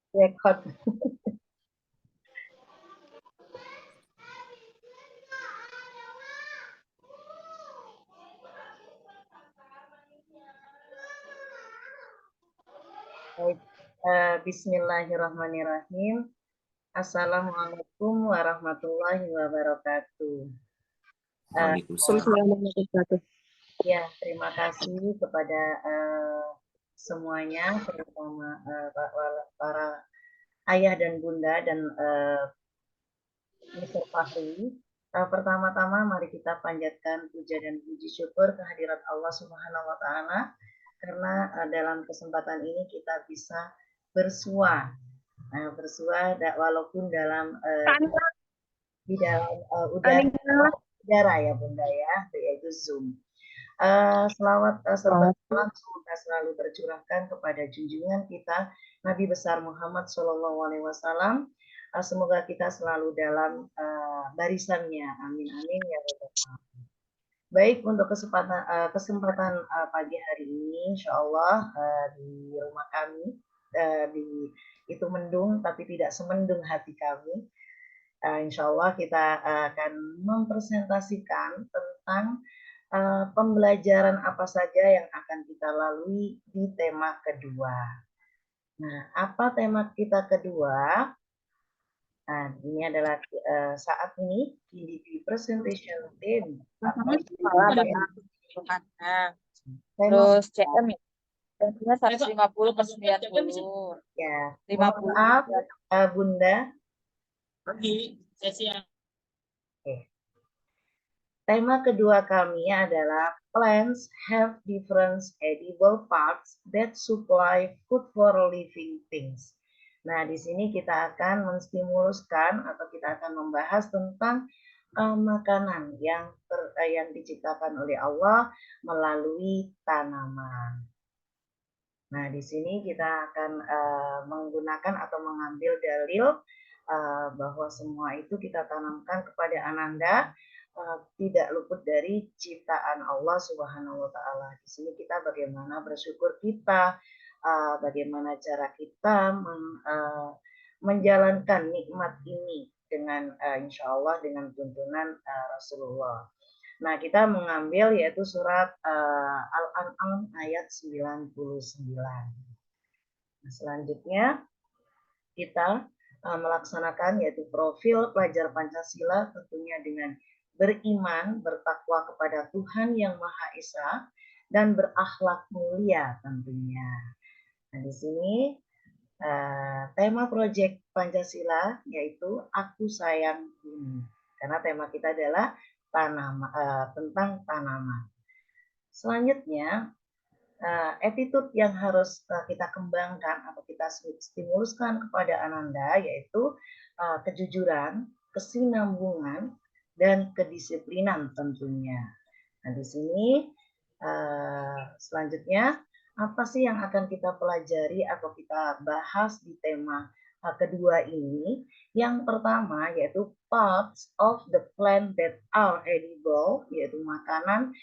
Rekod. Baik. Bismillahirrahmanirrahim. Assalamualaikum warahmatullahi wabarakatuh. Waalaikumsalam. Ya, terima kasih kepada semuanya, terutama para ayah dan bunda dan Mr. Fahri. Pertama-tama mari kita panjatkan puja dan puji syukur kehadirat Allah Subhanahu wa taala karena dalam kesempatan ini kita bisa bersua. Walaupun dalam di dalam udara ya Bunda ya, yaitu Zoom. Selawat serta salam semoga selalu tercurahkan kepada junjungan kita Nabi besar Muhammad SAW. Semoga kita selalu dalam barisannya. Amin amin ya rabbal alamin. Baik, untuk kesempatan pagi hari ini, insya Allah di rumah kami itu mendung tapi tidak semendung hati kami. Insya Allah kita akan mempresentasikan tentang pembelajaran apa saja yang akan kita lalui di tema kedua. Nah, apa tema kita kedua? Nah, ini adalah saat ini PDP presentation team. Terus CM ya. Tentunya 150/90. Ya, 50. Maaf, Bunda. Sesi yang Oke. Tema kedua kami adalah plants have different edible parts that supply food for living things. Nah, di sini kita akan menstimuluskan atau kita akan membahas tentang makanan yang diciptakan oleh Allah melalui tanaman. Nah, di sini kita akan menggunakan atau mengambil dalil bahwa semua itu kita tanamkan kepada Ananda tidak luput dari ciptaan Allah Subhanahu wa taala. Di sini kita bagaimana bersyukur kita, bagaimana cara kita menjalankan nikmat ini dengan insya Allah dengan tuntunan Rasulullah. Nah, kita mengambil yaitu surat Al-An'am ayat 99. Nah, selanjutnya kita melaksanakan yaitu profil pelajar Pancasila tentunya dengan beriman, bertakwa kepada Tuhan Yang Maha Esa dan berakhlak mulia tentunya. Nah, di sini tema proyek Pancasila yaitu Aku Sayang Bumi. Karena tema kita adalah tentang tanaman. Selanjutnya, attitude yang harus kita kembangkan atau kita stimuluskan kepada Ananda yaitu kejujuran, kesinambungan, dan kedisiplinan tentunya. Nah, di sini selanjutnya apa sih yang akan kita pelajari atau kita bahas di tema kedua ini? Yang pertama yaitu parts of the plant that are edible, yaitu makanan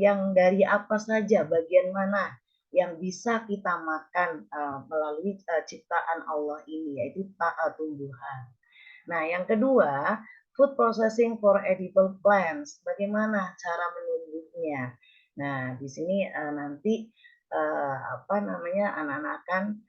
yang dari apa saja, bagian mana yang bisa kita makan melalui ciptaan Allah ini, yaitu tumbuhan. Nah, yang kedua, food processing for edible plants. Bagaimana cara menumbuhnya? Nah, di sini nanti anak-anak akan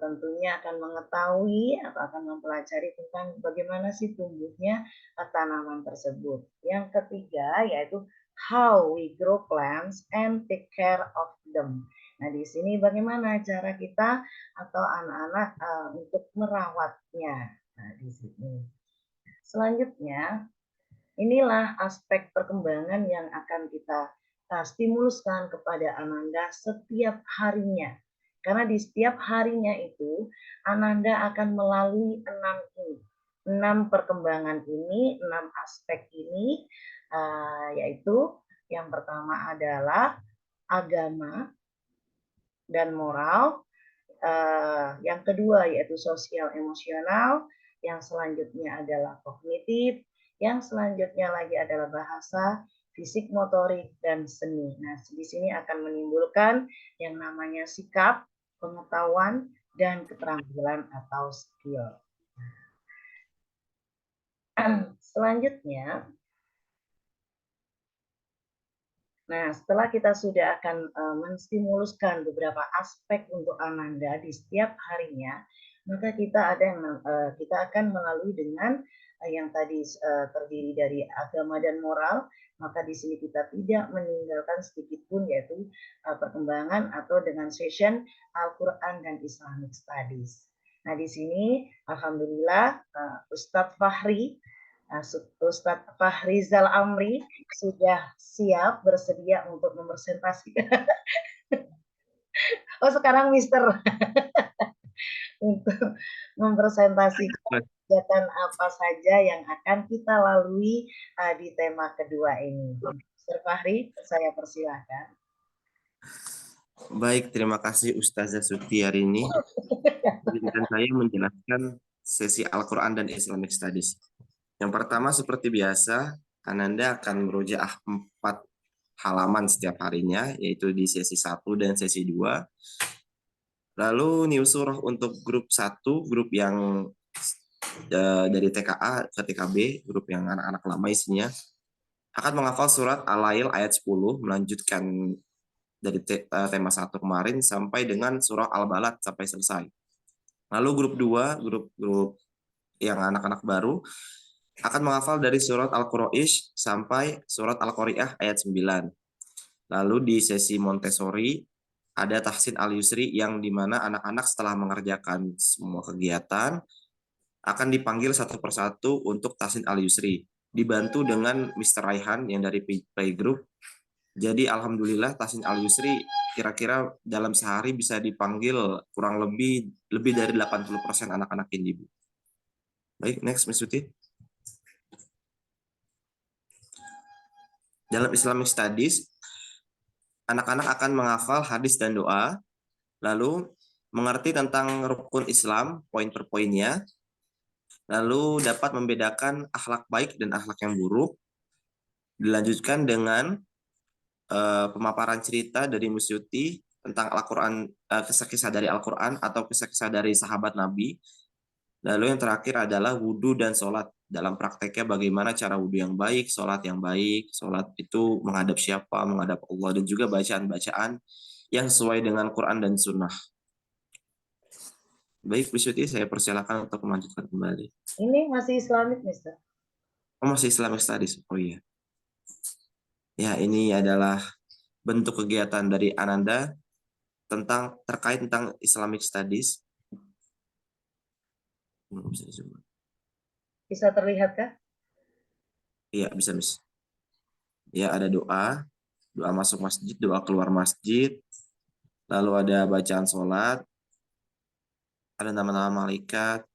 tentunya akan mengetahui atau akan mempelajari tentang bagaimana sih tumbuhnya tanaman tersebut. Yang ketiga yaitu how we grow plants and take care of them. Nah, di sini bagaimana cara kita atau anak-anak untuk merawatnya. Nah, di sini. Selanjutnya, inilah aspek perkembangan yang akan kita stimuluskan kepada Ananda setiap harinya. Karena di setiap harinya itu, Ananda akan melalui 6 perkembangan ini, 6 aspek ini, yaitu yang pertama adalah agama dan moral, yang kedua yaitu sosial emosional, yang selanjutnya adalah kognitif, yang selanjutnya lagi adalah bahasa, fisik motorik, dan seni. Nah, di sini akan menimbulkan yang namanya sikap, pengetahuan, dan keterampilan atau skill. Selanjutnya, nah, setelah kita sudah akan menstimuluskan beberapa aspek untuk Ananda di setiap harinya, maka kita akan melalui dengan yang tadi terdiri dari agama dan moral, maka di sini kita tidak meninggalkan sedikit pun yaitu perkembangan atau dengan session Al-Quran dan Islamic Studies. Nah, di sini alhamdulillah Ustadz Fahri Ustadz Fahrizal Amri sudah siap bersedia untuk mempresentasikan. Oh, sekarang Mister untuk mempresentasikan kegiatan apa saja yang akan kita lalui di tema kedua ini. Mister Fahri, saya persilahkan. Baik, terima kasih Ustazah Suti hari ini. Izinkan saya menjelaskan sesi Al-Quran dan Islamic Studies. Yang pertama, seperti biasa, Ananda akan merujaah 4 halaman setiap harinya, yaitu di sesi 1 dan sesi 2. Lalu New Surah untuk grup 1, grup yang dari TKA ke TKB, grup yang anak-anak lama isinya, akan menghafal surat Al-Lail ayat 10, melanjutkan dari tema 1 kemarin sampai dengan surah Al-Balad sampai selesai. Lalu grup 2, grup yang anak-anak baru, akan menghafal dari surat Al-Quraish sampai surat Al-Qari'ah ayat 9. Lalu di sesi Montessori, ada Tahsin Al-Yusri yang dimana anak-anak setelah mengerjakan semua kegiatan, akan dipanggil satu persatu untuk Tahsin Al-Yusri. Dibantu dengan Mr. Raihan yang dari playgroup. Jadi alhamdulillah Tahsin Al-Yusri kira-kira dalam sehari bisa dipanggil kurang lebih dari 80% anak-anak ini. Baik, next Miss Suti. Dalam Islamic Studies, anak-anak akan menghafal hadis dan doa, lalu mengerti tentang rukun Islam, poin per poinnya, lalu dapat membedakan akhlak baik dan akhlak yang buruk, dilanjutkan dengan pemaparan cerita dari Musyuti tentang Al-Quran, kisah-kisah dari Al-Quran atau kisah-kisah dari sahabat Nabi. Lalu yang terakhir adalah wudhu dan sholat. Dalam prakteknya bagaimana cara wudhu yang baik, sholat yang baik, sholat itu menghadap siapa, menghadap Allah, dan juga bacaan-bacaan yang sesuai dengan Quran dan Sunnah. Baik, Bu Syuti, saya persilakan untuk melanjutkan kembali. Ini masih Islamic, Mister? Oh, masih Islamic Studies. Oh iya. Ya, ini adalah bentuk kegiatan dari Ananda terkait tentang Islamic Studies. Bisa terlihat kah? Iya, bisa, Miss. Ya, ada doa masuk masjid, doa keluar masjid, lalu ada bacaan sholat, ada nama-nama malaikat,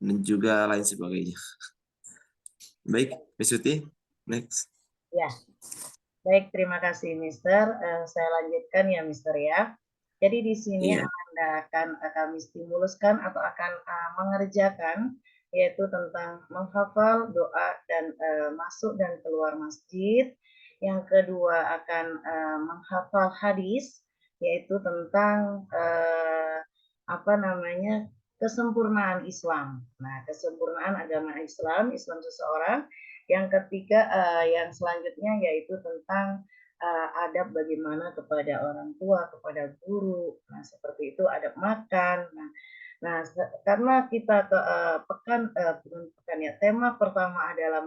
dan juga lain sebagainya. Baik, Miss Suti, next. Ya, baik, terima kasih Mister. Saya lanjutkan ya Mister ya. Jadi di sini Anda akan kami stimuluskan atau akan mengerjakan yaitu tentang menghafal doa dan masuk dan keluar masjid. Yang kedua akan menghafal hadis yaitu tentang kesempurnaan Islam. Nah, kesempurnaan agama Islam seseorang. Yang ketiga, yang selanjutnya yaitu tentang adab bagaimana kepada orang tua, kepada guru. Nah, seperti itu adab makan. Nah, karena kita tema pertama adalah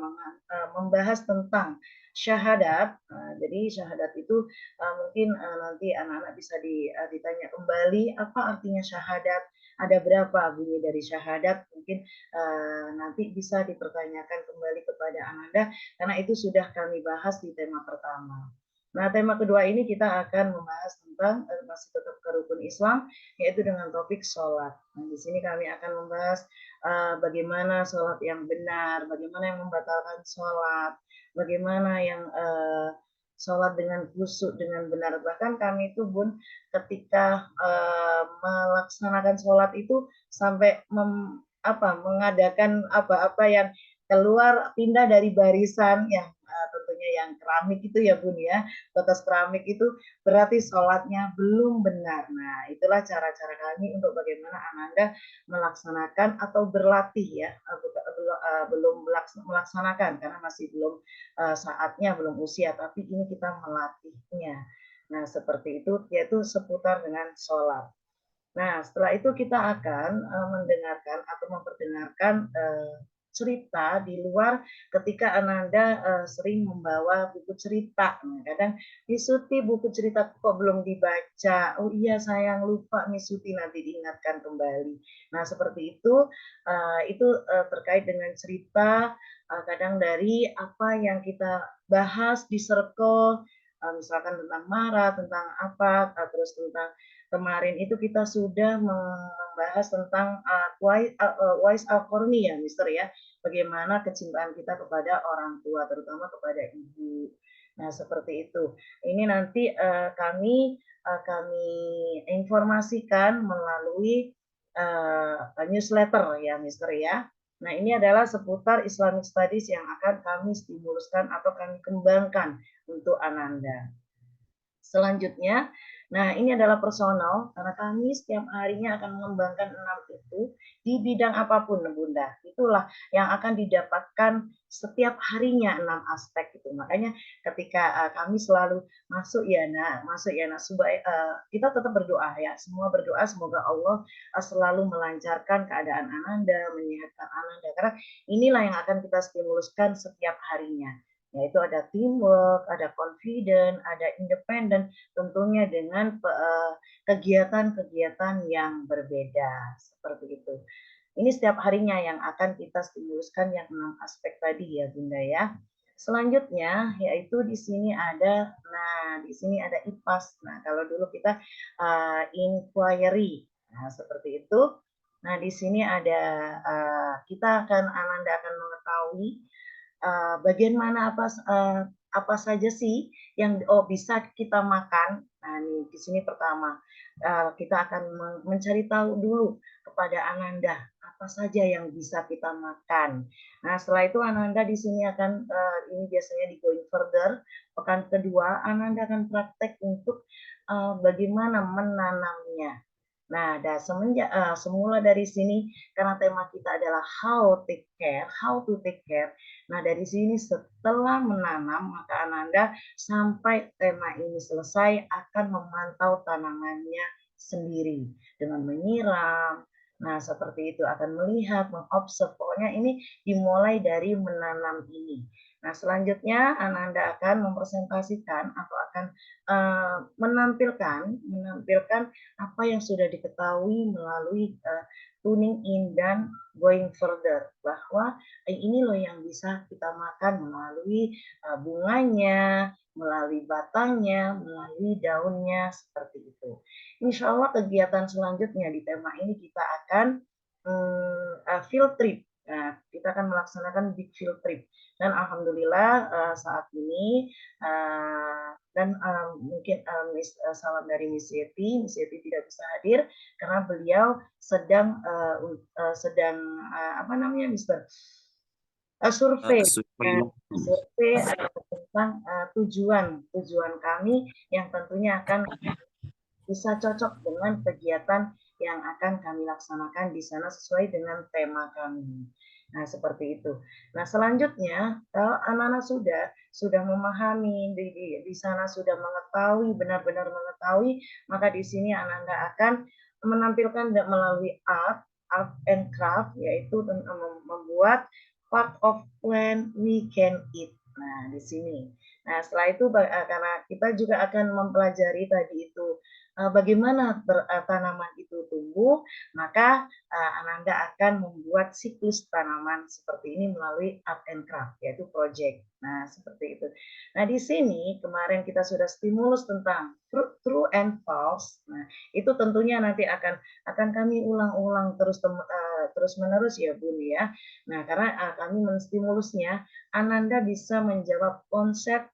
membahas tentang syahadat. Jadi syahadat itu mungkin nanti anak-anak bisa ditanya kembali apa artinya syahadat, ada berapa bunyi dari syahadat, mungkin nanti bisa dipertanyakan kembali kepada Ananda karena itu sudah kami bahas di tema pertama. Nah, tema kedua ini kita akan membahas tentang masih tetap ke rukun Islam, yaitu dengan topik sholat. Nah, di sini kami akan membahas bagaimana sholat yang benar, bagaimana yang membatalkan sholat, bagaimana yang sholat dengan khusyuk dengan benar. Bahkan kami itu Bun ketika melaksanakan sholat itu sampai mengadakan apa-apa yang keluar pindah dari barisan yang tentunya yang keramik itu ya Bun ya, batas keramik itu berarti sholatnya belum benar. Nah, itulah cara-cara kami untuk bagaimana Ananda melaksanakan atau berlatih ya, belum melaksanakan karena masih belum saatnya, belum usia, tapi ini kita melatihnya. Nah, seperti itu, yaitu seputar dengan sholat. Nah, setelah itu kita akan mendengarkan atau memperdengarkan cerita di luar ketika Ananda sering membawa buku cerita. Nah, kadang Miss Suti buku cerita kok belum dibaca. Oh iya sayang lupa Miss Suti, nanti diingatkan kembali. Nah, seperti itu terkait dengan cerita kadang dari apa yang kita bahas di circle, misalkan tentang marah, tentang apa, terus tentang kemarin itu kita sudah membahas tentang wise al-Qarni ya, Mister ya. Bagaimana kecintaan kita kepada orang tua, terutama kepada ibu. Nah, seperti itu. Ini nanti kami informasikan melalui newsletter ya, Mister ya. Nah, ini adalah seputar Islamic Studies yang akan kami stimuluskan atau kami kembangkan untuk Ananda. Selanjutnya, nah ini adalah personal, karena kami setiap harinya akan mengembangkan 6 itu di bidang apapun, Bunda. Itulah yang akan didapatkan setiap harinya 6 aspek itu. Makanya ketika kami selalu masuk ya nak, supaya kita tetap berdoa ya. Semua berdoa semoga Allah selalu melancarkan keadaan Ananda, menyehatkan Ananda. Karena inilah yang akan kita stimuluskan setiap harinya, yaitu ada teamwork, ada confident, ada independent, tentunya dengan kegiatan-kegiatan yang berbeda, seperti itu. Ini setiap harinya yang akan kita stimuluskan yang 6 aspek tadi ya Bunda ya. Selanjutnya yaitu di sini ada, di sini ada IPAS. Nah, kalau dulu kita inquiry, nah seperti itu. Nah, di sini ada Ananda akan mengetahui bagian mana apa saja sih yang bisa kita makan. Nah, ini di sini pertama kita akan mencari tahu dulu kepada Ananda apa saja yang bisa kita makan. Nah, setelah itu Ananda di sini akan ini biasanya di going further. Pekan kedua Ananda akan praktek untuk bagaimana menanamnya. Nah, semula dari sini karena tema kita adalah how to take care. Nah, dari sini setelah menanam, maka Ananda sampai tema ini selesai akan memantau tanamannya sendiri dengan menyiram. Nah, seperti itu akan melihat, mengobserv. Pokoknya ini dimulai dari menanam ini. Nah, selanjutnya Ananda akan mempresentasikan atau akan menampilkan apa yang sudah diketahui melalui tuning in dan going further, bahwa ini loh yang bisa kita makan melalui bunganya, melalui batangnya, melalui daunnya, seperti itu. Insya Allah kegiatan selanjutnya di tema ini kita akan field trip. Nah, kita akan melaksanakan big field trip. Dan alhamdulillah saat ini dan mungkin salam dari Miss Yeti tidak bisa hadir karena beliau sedang apa namanya, Mister? Survei, survei tentang tujuan kami yang tentunya akan bisa cocok dengan kegiatan yang akan kami laksanakan di sana sesuai dengan tema kami. Nah, seperti itu. Nah, selanjutnya kalau anak-anak sudah memahami di sana sudah mengetahui, benar-benar mengetahui, maka di sini Ananda akan menampilkan melalui art and craft, yaitu membuat part of plant we can eat. Nah, di sini. Nah, setelah itu karena kita juga akan mempelajari tadi itu bagaimana tanaman itu tumbuh, maka Ananda akan membuat siklus tanaman seperti ini melalui art and craft, yaitu project. Nah, seperti itu. Nah, di sini kemarin kita sudah stimulus tentang true and false. Nah, itu tentunya nanti akan kami ulang-ulang terus-menerus ya, Bun ya. Nah, karena kami menstimulusnya, Ananda bisa menjawab konsep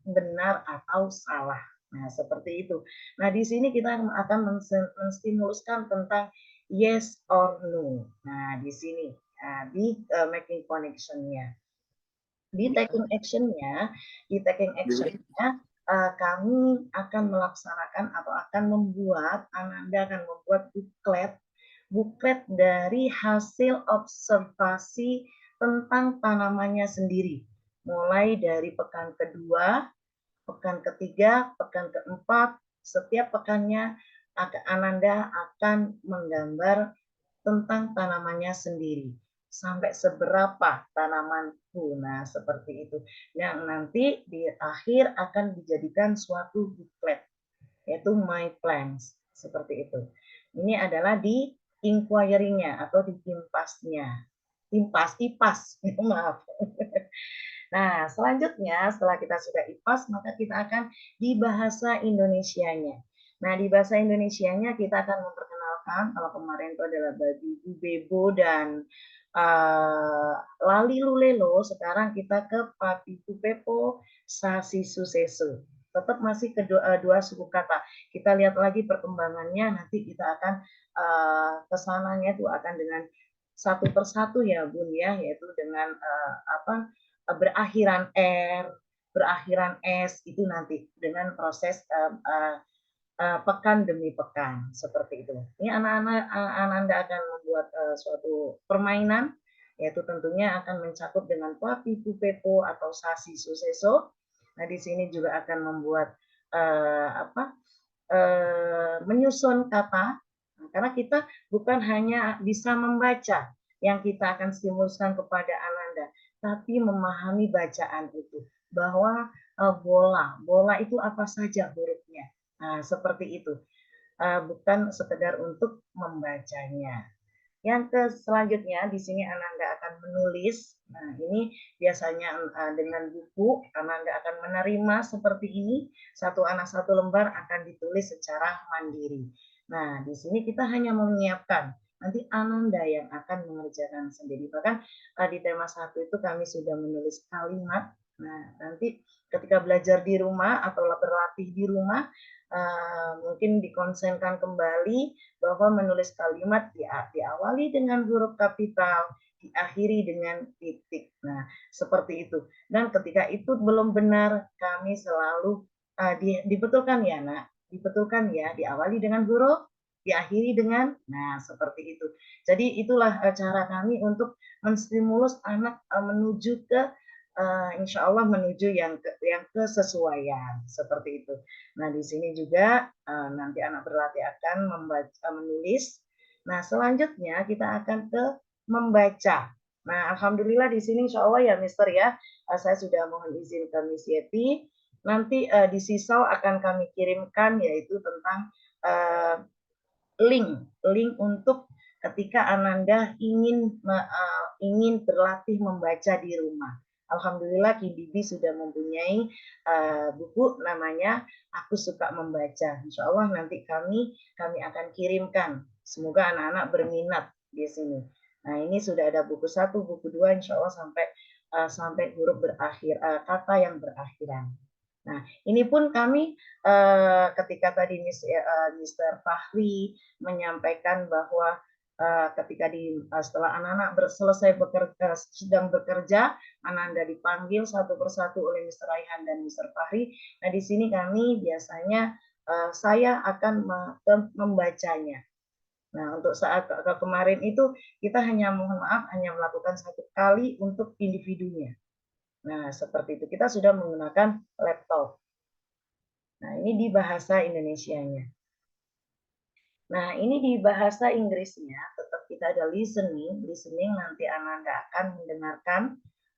benar atau salah. Nah, seperti itu. Nah, di sini kita akan menstimuluskan tentang yes or no. Nah, di sini Nah, di making connection-nya. Di taking action-nya, kami akan melaksanakan atau akan membuat, Ananda akan membuat buklet dari hasil observasi tentang tanamannya sendiri. Mulai dari pekan kedua, pekan ketiga, pekan keempat, setiap pekannya Ananda akan menggambar tentang tanamannya sendiri. Sampai seberapa tanamanku. Nah, seperti itu. Yang nanti di akhir akan dijadikan suatu buklet, yaitu My Plants. Seperti itu. Ini adalah di inquiry-nya atau di timpasnya. IPAS, maaf. Nah, selanjutnya setelah kita sudah IPAS, maka kita akan di bahasa Indonesianya. Nah, di bahasa Indonesianya kita akan memperkenalkan, kalau kemarin itu adalah Babi Bu Bebo dan Lali Lulelo, sekarang kita ke Papi Bu Pepo, Sasi Suseso. Tetap masih kedua suku kata. Kita lihat lagi perkembangannya, nanti kita akan kesananya itu akan dengan satu persatu ya Bun ya, yaitu dengan berakhiran R, berakhiran S, itu nanti dengan proses pekan demi pekan seperti itu. Ini anak-anak Ananda akan membuat suatu permainan, yaitu tentunya akan mencakup dengan Papi Pu Pepo atau Sasi Suseso. Nah, di sini juga akan membuat menyusun kata, karena kita bukan hanya bisa membaca yang kita akan stimuluskan kepada Ananda, tapi memahami bacaan itu, bahwa bola itu apa saja hurufnya. Nah, seperti itu. Bukan sekedar untuk membacanya. Yang selanjutnya di sini Ananda akan menulis. Nah, ini biasanya dengan buku Ananda akan menerima seperti ini, satu anak satu lembar akan ditulis secara mandiri. Nah, di sini kita hanya menyiapkan, nanti Ananda yang akan mengerjakan sendiri. Bahkan di tema 1 itu kami sudah menulis kalimat. Nah, nanti ketika belajar di rumah atau berlatih di rumah, mungkin dikonsenkan kembali bahwa menulis kalimat diawali dengan huruf kapital, diakhiri dengan titik. Nah, seperti itu. Dan ketika itu belum benar, kami selalu dibetulkan ya, Nak. Dibetulkan ya, diawali dengan huruf, diakhiri dengan, nah seperti itu. Jadi itulah cara kami untuk menstimulus anak menuju ke insya Allah menuju yang kesesuaian seperti itu. Nah, di sini juga nanti anak berlatih akan menulis. Nah, selanjutnya kita akan ke membaca. Nah, alhamdulillah di sini insya Allah ya Mister ya, saya sudah mohon izin ke Miss Yeti. Nanti di sisau akan kami kirimkan yaitu tentang link untuk ketika Ananda ingin berlatih membaca di rumah. Alhamdulillah Kibibi sudah mempunyai buku namanya Aku Suka Membaca. Insya Allah nanti kami akan kirimkan. Semoga anak-anak berminat di sini. Nah, ini sudah ada buku 1, buku 2, insya Allah sampai huruf berakhir, kata yang berakhiran. Nah, ini pun kami ketika tadi Mr. Fahri menyampaikan bahwa ketika setelah anak-anak selesai sedang bekerja, Ananda dipanggil satu persatu oleh Mr. Raihan dan Mr. Fahri. Nah, di sini kami biasanya saya akan membacanya. Nah, untuk saat kemarin itu kita hanya mohon maaf hanya melakukan 1 kali untuk individunya. Nah, seperti itu. Kita sudah menggunakan laptop. Nah, ini di bahasa Indonesianya. Nah, ini di bahasa Inggrisnya, tetap kita ada listening. Listening nanti Ananda akan mendengarkan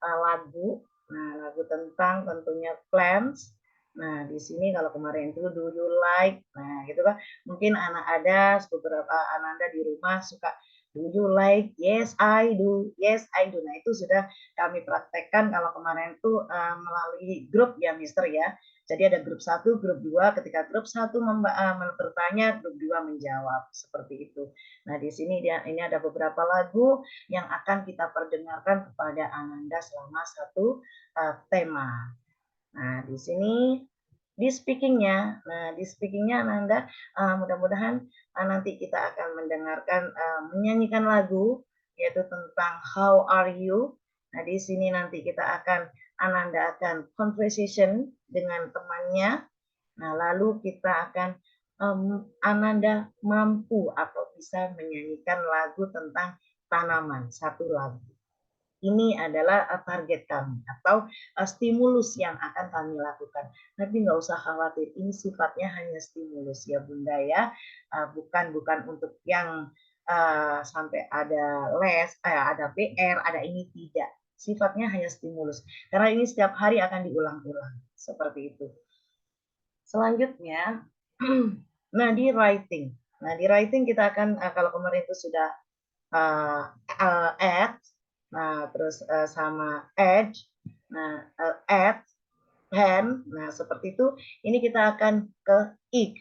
lagu. Nah, lagu tentang tentunya plants. Nah, di sini kalau kemarin itu do you like? Nah, gitu kan. Mungkin anak ada beberapa Ananda di rumah suka do you like? Yes, I do. Yes, I do. Nah, itu sudah kami praktekkan kalau kemarin itu melalui grup ya, Mister ya. Jadi ada grup 1, grup 2. Ketika grup 1 bertanya, grup 2 menjawab. Seperti itu. Nah, di sini ini ada beberapa lagu yang akan kita perdengarkan kepada Ananda selama 1 tema. Nah, di sini di speakingnya. Nah, di speakingnya Ananda mudah-mudahan nanti kita akan mendengarkan menyanyikan lagu yaitu tentang how are you. Nah, di sini nanti Ananda akan conversation dengan temannya. Nah, lalu kita akan Ananda mampu atau bisa menyanyikan lagu tentang tanaman, satu lagu. Ini adalah target kami atau stimulus yang akan kami lakukan. Tapi nggak usah khawatir, ini sifatnya hanya stimulus ya Bunda ya, bukan untuk yang sampai ada les, ada PR, ada ini tidak. Sifatnya hanya stimulus. Karena ini setiap hari akan diulang-ulang seperti itu. Selanjutnya, nah di writing. Nah di writing kita akan kalau kemarin itu sudah add, nah terus sama edge, nah add, hand, nah seperti itu. Ini kita akan ke ik.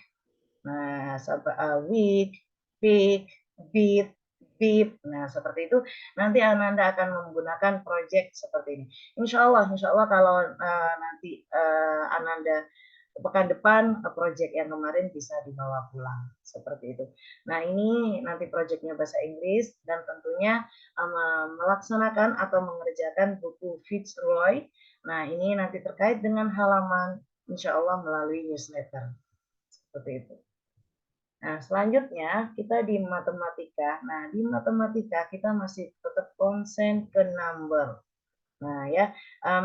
Nah sampai week, peak, beat, beep. Nah seperti itu. Nanti Ananda akan menggunakan project seperti ini. Insya Allah kalau nanti Ananda pekan depan proyek yang kemarin bisa dibawa pulang seperti itu. Nah ini nanti proyeknya bahasa Inggris dan tentunya melaksanakan atau mengerjakan buku Fitzroy. Nah ini nanti terkait dengan halaman insya Allah melalui newsletter seperti itu. Nah selanjutnya kita di matematika. Nah di matematika kita masih tetap konsen ke number. Nah ya,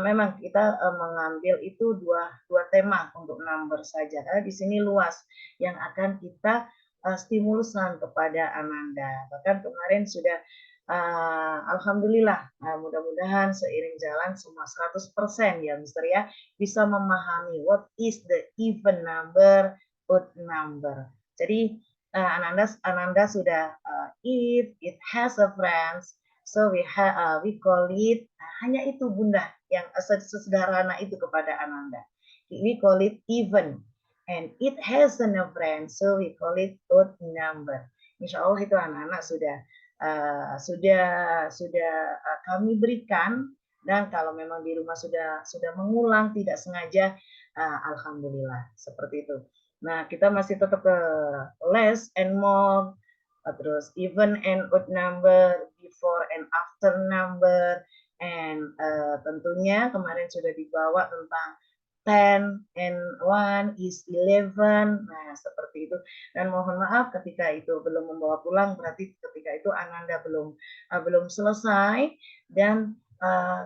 memang kita mengambil itu dua tema untuk number saja karena di sini luas yang akan kita stimuluskan kepada Ananda. Bahkan kemarin sudah alhamdulillah mudah-mudahan seiring jalan semua 100% ya Mister ya bisa memahami what is the even number, odd number. Jadi Ananda sudah if it has a friends. So we call it hanya itu Bunda yang sesederhana itu kepada Ananda. We call it even and it has a friend, so we call it odd number. Insya Allah itu anak-anak sudah kami berikan dan kalau memang di rumah sudah mengulang tidak sengaja, alhamdulillah seperti itu. Nah kita masih tetap ke less and more. Terus even and odd number, before and after number, and tentunya kemarin sudah dibawa tentang 10 and 1 is 11. Nah, seperti itu. Dan mohon maaf ketika itu belum membawa pulang, berarti ketika itu Ananda belum selesai dan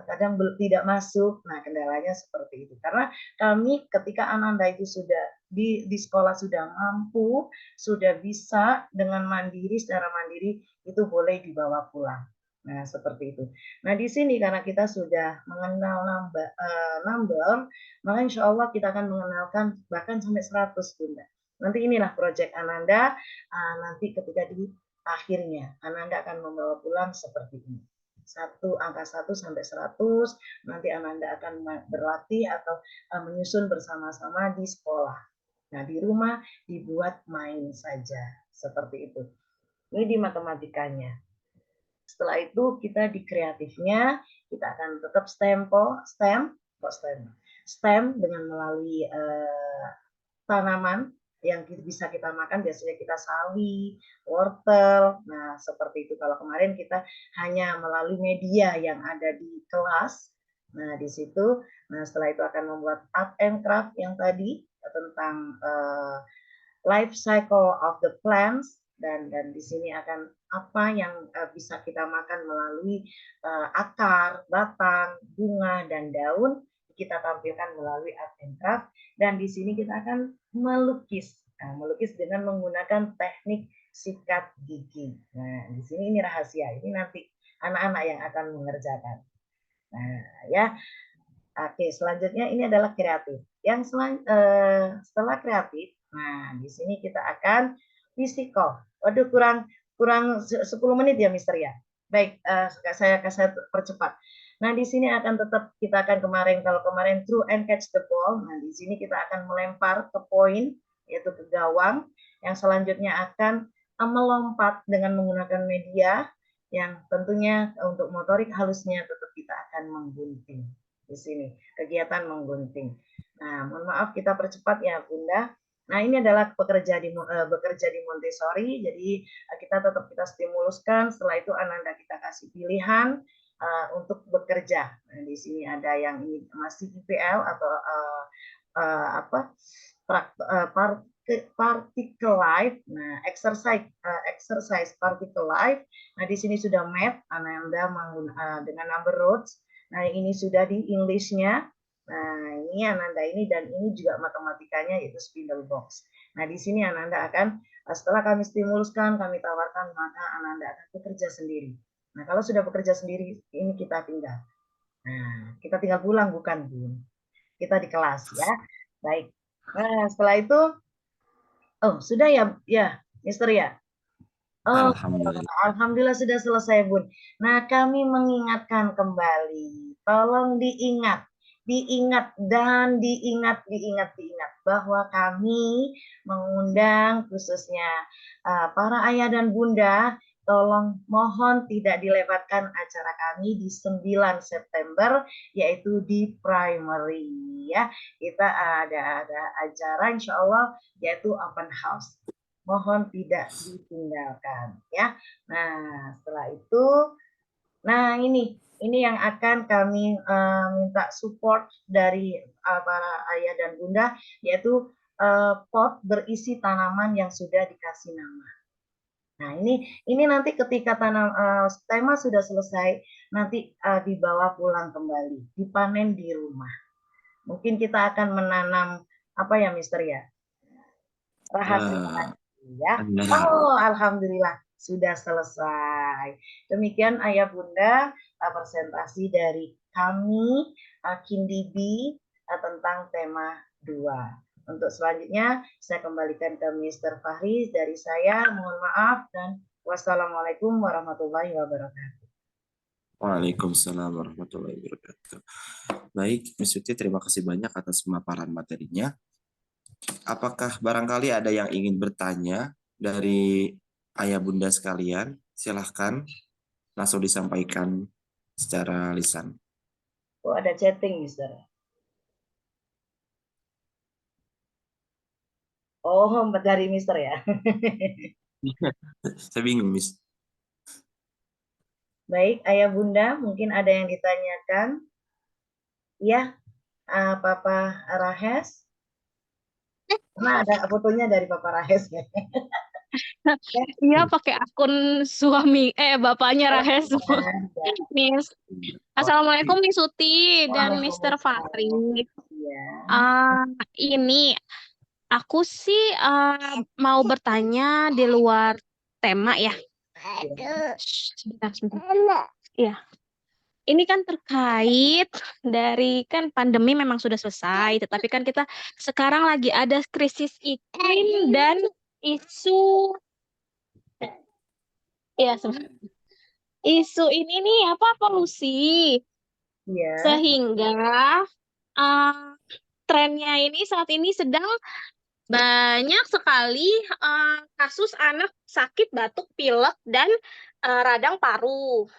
kadang tidak masuk. Nah, kendalanya seperti itu. Karena kami ketika Ananda itu sudah di sekolah sudah mampu, sudah bisa dengan secara mandiri itu boleh dibawa pulang. Nah, seperti itu. Nah, di sini karena kita sudah mengenal number, maka insya Allah kita akan mengenalkan bahkan sampai 100 Bunda. Nanti inilah proyek Ananda, nanti ketika di akhirnya Ananda akan membawa pulang seperti ini. Angka 1 sampai 100, nanti Ananda akan berlatih atau menyusun bersama-sama di sekolah. Nah, di rumah dibuat main saja, seperti itu. Ini di matematikanya. Setelah itu kita di kreatifnya, kita akan tetap STEM dengan melalui tanaman yang bisa kita makan, biasanya kita sawi, wortel. Nah, seperti itu. Kalau kemarin kita hanya melalui media yang ada di kelas. Nah, di situ. Nah, setelah itu akan membuat art and craft yang tadi tentang life cycle of the plants dan di sini akan apa yang bisa kita makan melalui akar, batang, bunga dan daun kita tampilkan melalui art and craft dan di sini kita akan melukis. Nah, melukis dengan menggunakan teknik sikat gigi. Nah, di sini ini rahasia. Ini nanti anak-anak yang akan mengerjakan. Nah, ya. Oke, selanjutnya ini adalah kreatif. Yang setelah kreatif, nah di sini kita akan physical. Waduh, kurang 10 menit ya, Mister ya. Baik, saya percepat. Nah, di sini akan tetap kita akan kalau kemarin throw and catch the ball. Nah, di sini kita akan melempar ke poin, yaitu ke gawang. Yang selanjutnya akan melompat dengan menggunakan media yang tentunya untuk motorik halusnya tetap kita akan menggunting. Di sini kegiatan menggunting. Nah, mohon maaf kita percepat ya Bunda. Nah, ini adalah bekerja di Montessori, jadi kita stimuluskan, setelah itu Ananda kita kasih pilihan untuk bekerja. Nah, di sini ada yang ini masih IPL atau apa particle life. Nah, exercise particle life. Nah, di sini sudah math, Ananda dengan number roads. Nah, ini sudah di English-nya. Nah, ini Ananda ini dan ini juga matematikanya yaitu spindle box. Nah, di sini Ananda akan setelah kami stimuluskan, kami tawarkan, maka Ananda akan bekerja sendiri. Nah, kalau sudah bekerja sendiri, ini kita tinggal. Nah, kita tinggal pulang bukan, Bu. Kita di kelas ya. Baik. Nah, setelah itu sudah ya, Mister ya. Oh, Alhamdulillah. alhamdulillah sudah selesai, Bun. Nah, kami mengingatkan kembali, tolong diingat dan diingat bahwa kami mengundang khususnya para ayah dan bunda, tolong mohon tidak dilewatkan acara kami di 9 September, yaitu di primary ya. Kita ada acara insya Allah yaitu open house. Mohon tidak ditinggalkan ya. Nah, setelah itu ini yang akan kami minta support dari para ayah dan bunda, yaitu pot berisi tanaman yang sudah dikasih nama. Nah, ini nanti ketika tema sudah selesai, nanti dibawa pulang kembali, dipanen di rumah. Mungkin kita akan menanam apa ya, Mister ya? Rahasia ya. Oh, alhamdulillah sudah selesai. Demikian ayah bunda presentasi dari kami Kindibi tentang tema 2. Untuk selanjutnya saya kembalikan ke Mr. Fahri dari saya. Mohon maaf dan wassalamualaikum warahmatullahi wabarakatuh. Waalaikumsalam warahmatullahi wabarakatuh. Baik, Miss Yuti, terima kasih banyak atas pemaparan materinya. Apakah barangkali ada yang ingin bertanya dari ayah bunda sekalian? Silahkan langsung disampaikan secara lisan. Oh, ada chatting, Mister. Oh, dari Mister ya. Saya bingung, Miss. Baik, ayah bunda, mungkin ada yang ditanyakan. Ya, Papa Rahes. Nah, ada fotonya dari Papa Rahes ya. Iya pakai akun bapaknya Rahes. Miss. Assalamualaikum Miss Suti dan Mr. Fahri. Ini aku sih mau bertanya di luar tema ya. Sebentar. Ya. Ini kan terkait dari kan pandemi memang sudah selesai, tetapi kan kita sekarang lagi ada krisis iklim dan isu isu ini nih polusi. Sehingga trennya ini saat ini sedang banyak sekali kasus anak sakit batuk pilek dan radang paru.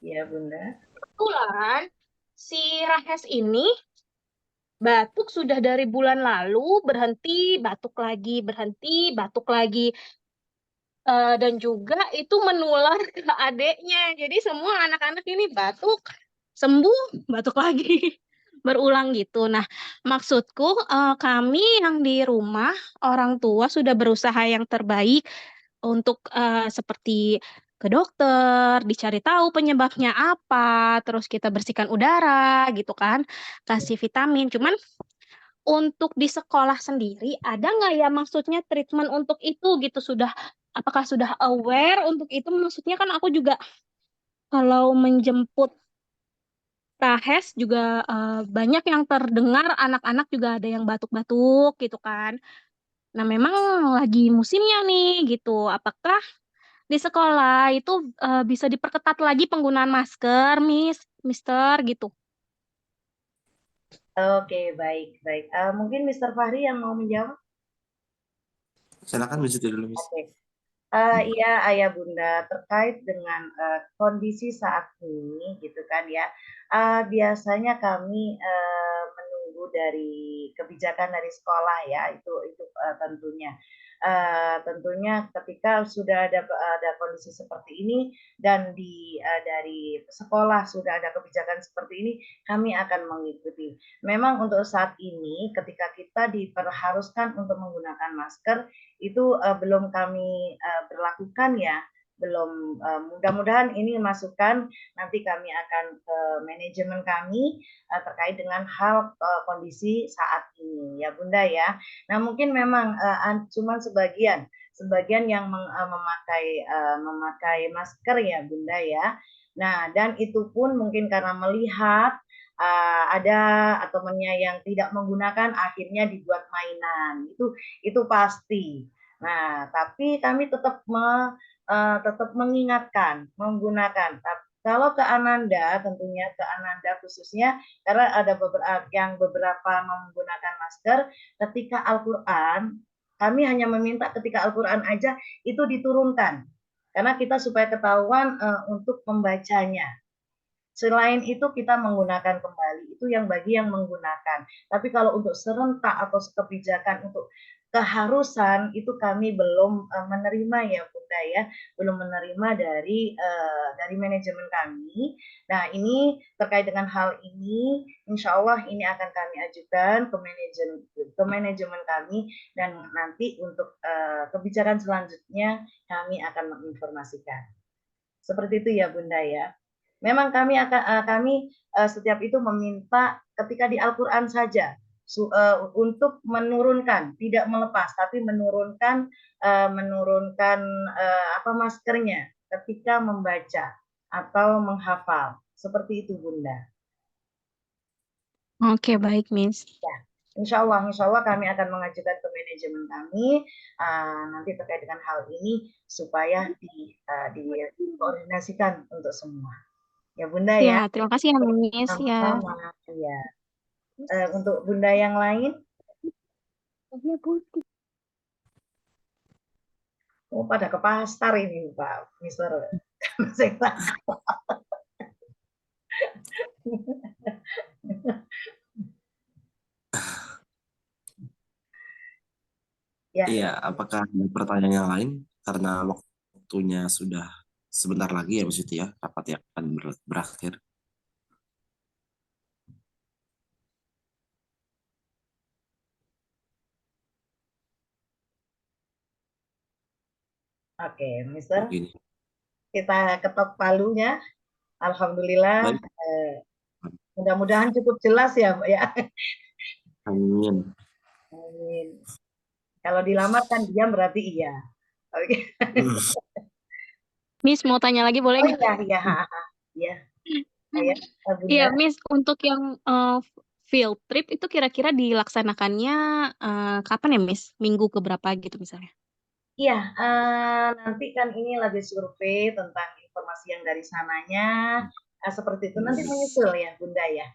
Iya, Bunda. Kebetulan si Rahes ini batuk sudah dari bulan lalu, berhenti batuk lagi. Dan juga itu menular ke adiknya. Jadi semua anak-anak ini batuk, sembuh, batuk lagi. Berulang gitu. Nah, maksudku kami yang di rumah, orang tua sudah berusaha yang terbaik untuk seperti ke dokter, dicari tahu penyebabnya apa, terus kita bersihkan udara gitu kan, kasih vitamin. Cuman untuk di sekolah sendiri ada nggak ya maksudnya treatment untuk itu gitu, apakah sudah aware untuk itu? Maksudnya kan aku juga kalau menjemput Rahes juga banyak yang terdengar anak-anak juga ada yang batuk-batuk gitu kan. Nah, memang lagi musimnya nih gitu. Apakah di sekolah itu bisa diperketat lagi penggunaan masker, Mister gitu? Oke, baik. Mungkin Mr. Fahri yang mau menjawab? Silakan Miss Yuti dulu, Miss. Oke. Iya, ayah bunda, terkait dengan kondisi saat ini gitu kan ya, biasanya kami menunggu dari kebijakan dari sekolah ya, itu tentunya. Tentunya ketika sudah ada kondisi seperti ini dan dari sekolah sudah ada kebijakan seperti ini, kami akan mengikuti. Memang untuk saat ini ketika kita diperharuskan untuk menggunakan masker itu belum kami berlakukan ya, belum. Mudah-mudahan ini masukan nanti kami akan ke manajemen kami terkait dengan hal kondisi saat ini ya Bunda ya. Nah mungkin memang cuma sebagian yang memakai masker ya Bunda ya. Nah dan itu pun mungkin karena melihat ada temannya yang tidak menggunakan akhirnya dibuat mainan, itu pasti. Nah tapi kami tetap mengingatkan menggunakan. Kalau ke Ananda, tentunya ke Ananda khususnya, karena ada beberapa menggunakan masker, ketika Al-Quran, kami hanya meminta ketika Al-Quran aja itu diturunkan. Karena kita supaya ketahuan untuk membacanya. Selain itu kita menggunakan kembali, itu yang bagi yang menggunakan. Tapi kalau untuk serentak atau kebijakan untuk keharusan itu kami belum menerima ya Bunda ya, belum menerima dari manajemen kami. Nah ini terkait dengan hal ini, insya Allah ini akan kami ajukan ke manajemen kami dan nanti untuk kebijakan selanjutnya kami akan menginformasikan. Seperti itu ya Bunda ya. Memang kami setiap itu meminta ketika di Al-Quran saja untuk menurunkan, tidak melepas, tapi menurunkan maskernya ketika membaca atau menghafal. Seperti itu Bunda. Oke, baik, Miss. Ya. Insya Allah kami akan mengajukan ke manajemen kami nanti terkait dengan hal ini supaya dikoordinasikan untuk semua. Ya Bunda ya. Ya, terima kasih ya, Miss. Ya. Sama-sama. Ya. Untuk Bunda yang lain? Oh, pada ke pasar ini Pak, Mister. Ya. Iya, apakah ada pertanyaan yang lain? Karena waktunya sudah sebentar lagi ya, Bu Siti ya, rapat yang akan berakhir. Oke, Mister. Begini. Kita ketok palunya. Alhamdulillah. Baik. Mudah-mudahan cukup jelas ya, Pak ya. Amin. Amin. Kalau dilamar kan diam berarti iya. Oke. Miss mau tanya lagi boleh Oh nggak? iya. Iya. Iya, Miss, untuk yang field trip itu kira-kira dilaksanakannya kapan ya, Miss? Minggu keberapa gitu misalnya? Iya, nanti kan ini lagi survei tentang informasi yang dari sananya, seperti itu. Nanti menyusul ya, Bunda ya.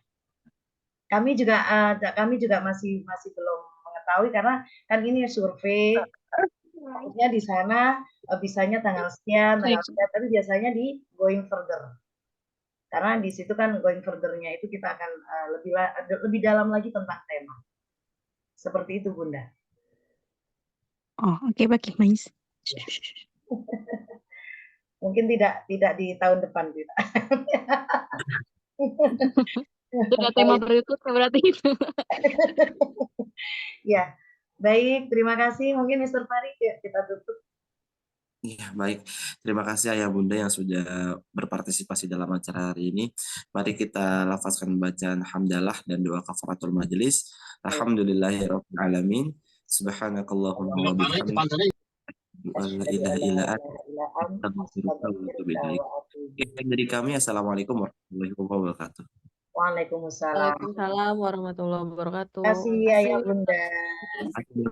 Kami juga masih belum mengetahui karena kan ini survei, maksudnya di sana bisanya tanggal sekian, tapi biasanya di going further. Karena di situ kan going further-nya itu kita akan lebih dalam lagi tentang tema. Seperti itu, Bunda. Oh, oke, baik, Miss. Ya. Mungkin tidak di tahun depan kita. Sudah tema berikutnya berarti itu. Ya, baik. Terima kasih. Mungkin Mr. Farid ya, kita tutup. Iya, baik. Terima kasih Ayah Bunda yang sudah berpartisipasi dalam acara hari ini. Mari kita lafazkan bacaan hamdalah dan doa kafaratul majelis. Alhamdulillahirabbil alamin. Subhanakallahumma wa bihamdika. La ilaha illa anta. Astaghfiruka wa atubu ilaik. Dari kami, assalamualaikum warahmatullahi wabarakatuh. Waalaikumsalam. Waalaikumsalam warahmatullahi wabarakatuh. Terima kasih ya Bunda.